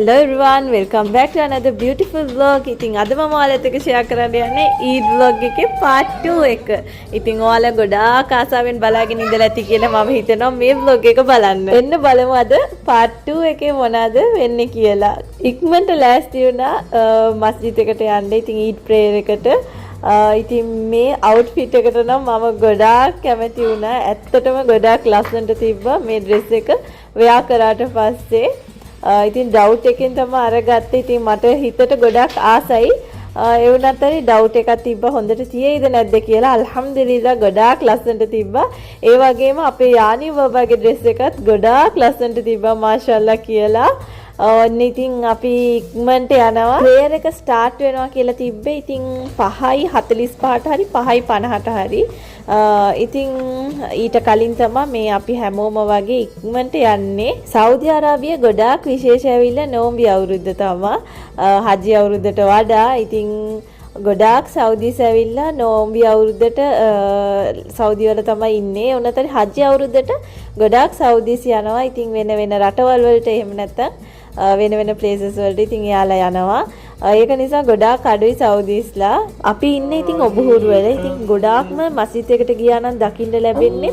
Hello everyone, welcome back to another beautiful vlog. ඉතින් අද මම ඔයාලත් එක්ක share කරන්න යන්නේ Eid vlog එකේ part 2 එක. ඉතින් ඔයාලා ගොඩාක් ආසාවෙන් බලාගෙන ඉඳලා ඇති කියලා මම හිතනවා මේ vlog එක බලන්න. එන්න බලමු අද part 2 එකේ මොනවද වෙන්නේ කියලා. ඉක්මනට ලෑස්ති වුණා මස්ජිද් එකට යන්න. ඉතින් Eid prayer එකට ඉතින් මේ outfit එකට නම් මම ගොඩාක් කැමති වුණා. ඇත්තටම ගොඩාක් ලස්සනට තිබ්බා මේ dress එක wear කරාට පස්සේ. ඉතින් ඩවුට් එකෙන් තමයි අරගත්තේ. ඉතින් මට හිතට ගොඩක් ආසයි. ඒ වුණත් හරි ඩවුට් එකක් තිබ්බා හොඳට තියෙයිද නැද්ද කියලා. අල්හම්දුලිල්ලා ගොඩාක් ලස්සනට තිබ්බා. ඒ වගේම අපේ යානි බබාගේ ඩ්‍රෙස් එකත් ගොඩාක් ලස්සනට තිබ්බා මාෂාල්ලා කියලා. ඉතින් අපි ඉක්මනට යනවා. ප්‍රේයර් එක ස්ටාර්ට් වෙනවා කියලා තිබ්බේ. ඉතින් 5:45ට හරි 5:50ට හරි. ඉතින් ඊට කලින් තමයි මේ අපි හැමෝම වගේ ඉක්මනට යන්නේ. සෞදි අරාබිය ගොඩාක් විශේෂ ඇවිල්ලා නෝම්බි අවුරුද්ද තමයි. හජ්ජි අවුරුද්දට වඩා ඉතින් ගොඩාක් සෞදිස් ඇවිල්ලා නෝම්බි අවුරුද්දට සෞදි වල තමයි ඉන්නේ. උනතර හජ්ජි අවුරුද්දට ගොඩාක් සෞදිස් යනවා. ඉතින් වෙන වෙන රටවල් වලට එහෙම නැත්නම් වෙන වෙන ප්ලේසස් වලට ඉතින් එයාලා යනවා. ඒක නිසා ගොඩාක් අඩුයි සෞදිස්ලා. අපි ඉන්නේ ඉතින් ඔබහුරු වල. ඉතින් ගොඩාක්ම මස්ජිද් එකට ගියා නම් දකින්න ලැබෙන්නේ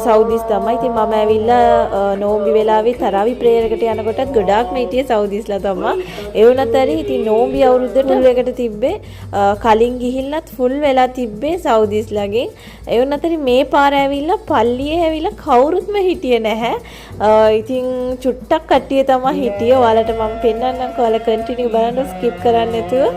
සෞදිස් තමයි. ඉතින් මම ඇවිල්ලා නෝම්බි වෙලාවේ තරාවි ප්‍රේයර් එකට යනකොටත් ගොඩාක්ම හිටියේ සෞදිස්ලා තමයි. ඒ වුණත් හරි ඉතින් නෝම්බි අවුරුද්දට එකට තිබ්බේ කලින් ගිහිල්ලත් ෆුල් වෙලා තිබ්බේ සෞදිස්ලාගෙන්. ඒ වුණත් හරි මේ පාර ඇවිල්ලා පල්ලියේ ඇවිල්ලා කවුරුත්ම හිටියේ නැහැ. ඉතින් චුට්ටක් කට්ටිය තමයි හිටියේ. ඔයාලට මම පෙන්නන්නම්කෝ. ඔයාලා කන්ටිනියු බලන්න ස්කිප් කරන්න නැතුව.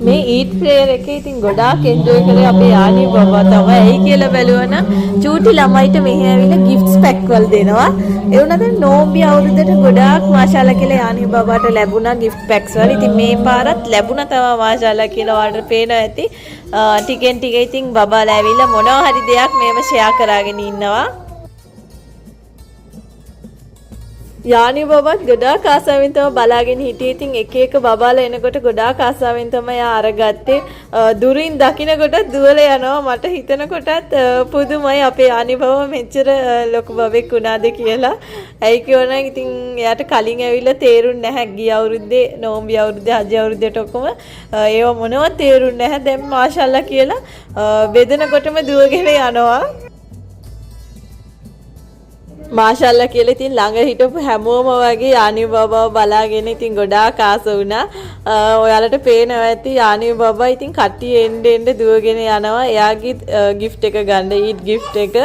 මේ ඊඩ් ප්‍රේයර් එකේ ඉතින් ගොඩාක් එන්ජොයි කරේ අපේ යානි බබා තමයි. ඇයි කියලා බැලුවනම් චූටි ළමයිට මෙහෙ ඇවිල්ලා ගිෆ්ට්ස් පැක් වල දෙනවා. ඒ වුණාද නෝම්බි අවුරුද්දට ගොඩාක් මාෂාල්ලා කියලා යානි බබාට ලැබුණා ගිෆ්ට් පැක්ස් වල. ඉතින් මේ පාරත් ලැබුණා තමයි මාෂාල්ලා කියලා ඔයාලට පේනවා ඇති. ටිකෙන් ටික ඉතින් බබාලා ඇවිල්ලා මොනවා හරි දෙයක් මේව ෂෙයා කරගෙන ඉන්නවා. යානි බබත් ගොඩාක් ආසාවෙන් තමයි බලාගෙන හිටියේ. ඉතින් එක එක බබාලා එනකොට ගොඩාක් ආසාවෙන් තමයි යා අරගත්තේ. දුරින් දකින්නකොට දුවලා යනවා. මට හිතනකොටත් පුදුමයි අපේ යානි බබ මෙච්චර ලොකු බබෙක් වුණාද කියලා. ඇයි කියවනම් ඉතින් එයාට කලින් ඇවිල්ලා තේරුන්නේ නැහැ. ගිය අවුරුද්දේ නෝම්බි අවුරුද්දේ හජ්ජි අවුරුද්දේට ඔක්කොම ඒව මොනවත් තේරුන්නේ නැහැ. දැන් මාෂාල්ලා කියලා බෙදෙනකොටම දුවගෙන යනවා. මාෂාල්ලා කියලා ඉතින් ළඟ හිටපු හැමෝම වගේ යානි බබාව බලාගෙන ඉතින් ගොඩාක් ආස වුණා. ඔයාලට පේනවා ඇති යානි බබා ඉතින් කට්ටිය එන්න දුවගෙන යනවා. එයාගේ gift එක ගන්න ඊඩ් gift එක.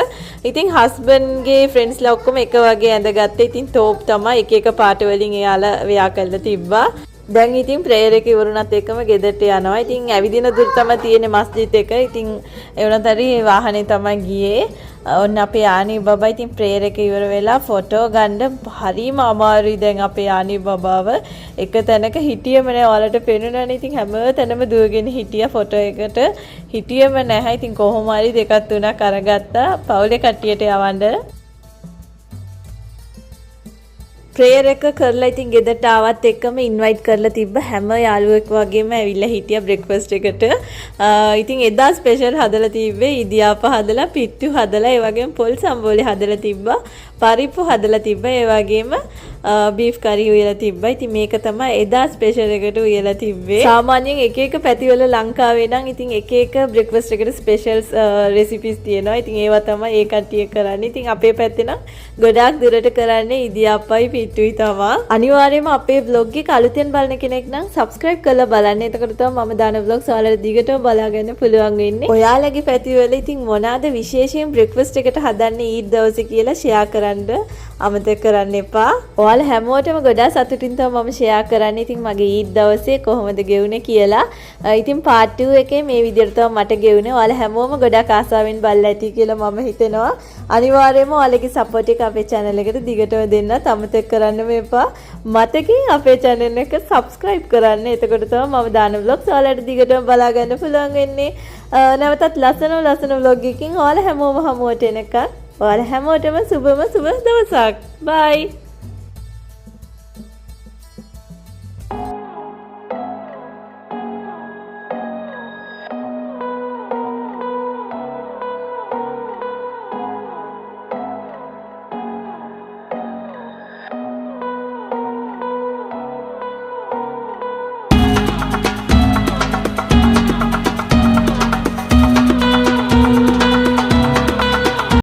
ඉතින් හස්බන්ඩ්ගේ ෆ්‍රෙන්ඩ්ස්ලා ඔක්කොම එක වගේ ඇඳගත්තේ. ඉතින් තෝප් තමයි එක එක පාට වලින් එයාලා වෙයා කරලා තිබ්බා. දැන් ඉතින් ප්‍රේයර් එක ඉවරුණත් එක්කම ගෙදරට යනවා. ඉතින් ඇවිදින දුර තමයි තියෙන්නේ මස්ජිද් එක. ඉතින් ඒ වුණත් හරි වාහනේ තමයි ගියේ. ඔන්න අපේ යානි බබා ඉතින් ප්‍රේයර් එක ඉවර වෙලා ෆොටෝ ගන්න හරිම අමාරුයි. දැන් අපේ යානි බබාව එක තැනක හිටියම නෑ. ඔයාලට පේනුණානේ. ඉතින් හැම තැනම දුවගෙන හිටියා ෆොටෝ එකට. හිටියම නැහැ. ඉතින් කොහොම හරි දෙකක් තුනක් අරගත්තා පවුලේ කට්ටියට යවන්න. ප්‍රේයර් එක කරලා ඉතින් ගෙදරට ආවත් එක්කම ඉන්වයිට් කරලා තිබ්බ හැම යාළුවෙක් වගේම ඇවිල්ලා හිටියා බ්‍රෙක්ෆාස්ට් එකට. ඉතින් එදා ස්පෙෂල් හදලා තිබ්බේ ඉදියාප හදලා, පිට්ටු හදලා, ඒ වගේම පොල් සම්බෝලේ හදලා තිබ්බා, පරිප්පු හදලා තිබ්බා, ඒ වගේම බීෆ් කරි උයලා තිබ්බා. ඉතින් මේක තමයි එදා ස්පෙෂල් එකට උයලා තිබ්බේ. සාමාන්‍යයෙන් එක එක පැතිවල ලංකාවේ නම් ඉතින් එක එක බ්‍රෙක්ෆාස්ට් එකට ස්පෙෂල් රෙසිපීස් තියෙනවා. ඉතින් ඒවා තමයි ඒ කට්ටිය කරන්නේ. ඉතින් අපේ පැත්තේ නම් ගොඩාක් දුරට කරන්නේ ඉදියාප්පයි පිට්ටුයි තමයි. අනිවාර්යයෙන්ම අපේ vlog එක අලුතෙන් බලන කෙනෙක් නම් subscribe කරලා බලන්න. එතකොට තමයි මම දාන vlogs ඔයාලට දිගටම බලා ගන්න පුළුවන් වෙන්නේ. ඔයාලගේ පැතිවල ඉතින් මොනවාද විශේෂයෙන් බ්‍රෙක්ෆාස්ට් එකට හදන්නේ ඊද් දවසේ කියලා ෂෙයා කරන්න අමතක කරන්න එපා. ඔයාලා හැමෝටම ගොඩාක් සතුටින් තමයි මම ෂෙයා කරන්නේ. ඉතින් මගේ ඊද් දවසේ කොහොමද ගෙවුනේ කියලා. ඉතින් part 2 එකේ මේ විදිහට තමයි මට ගෙවුනේ. ඔයාලා හැමෝම ගොඩාක් ආසාවෙන් බලලා ඇති කියලා මම හිතනවා. අනිවාර්යයෙන්ම ඔයාලගේ support එක අපේ channel එකට දිගටම දෙන්නත් අමතක කරන්න මේපා. මතකයෙන් අපේ channel එක subscribe කරන්න. එතකොට තමයි මම දාන vlogs ඔයාලට දිගටම බලා ගන්න පුළුවන් වෙන්නේ. නැවතත් ලස්සන vlog එකකින් ඔයාලා හැමෝම හමුවට එනකන් ඔයාලා හැමෝටම සුබ දවසක්. bye.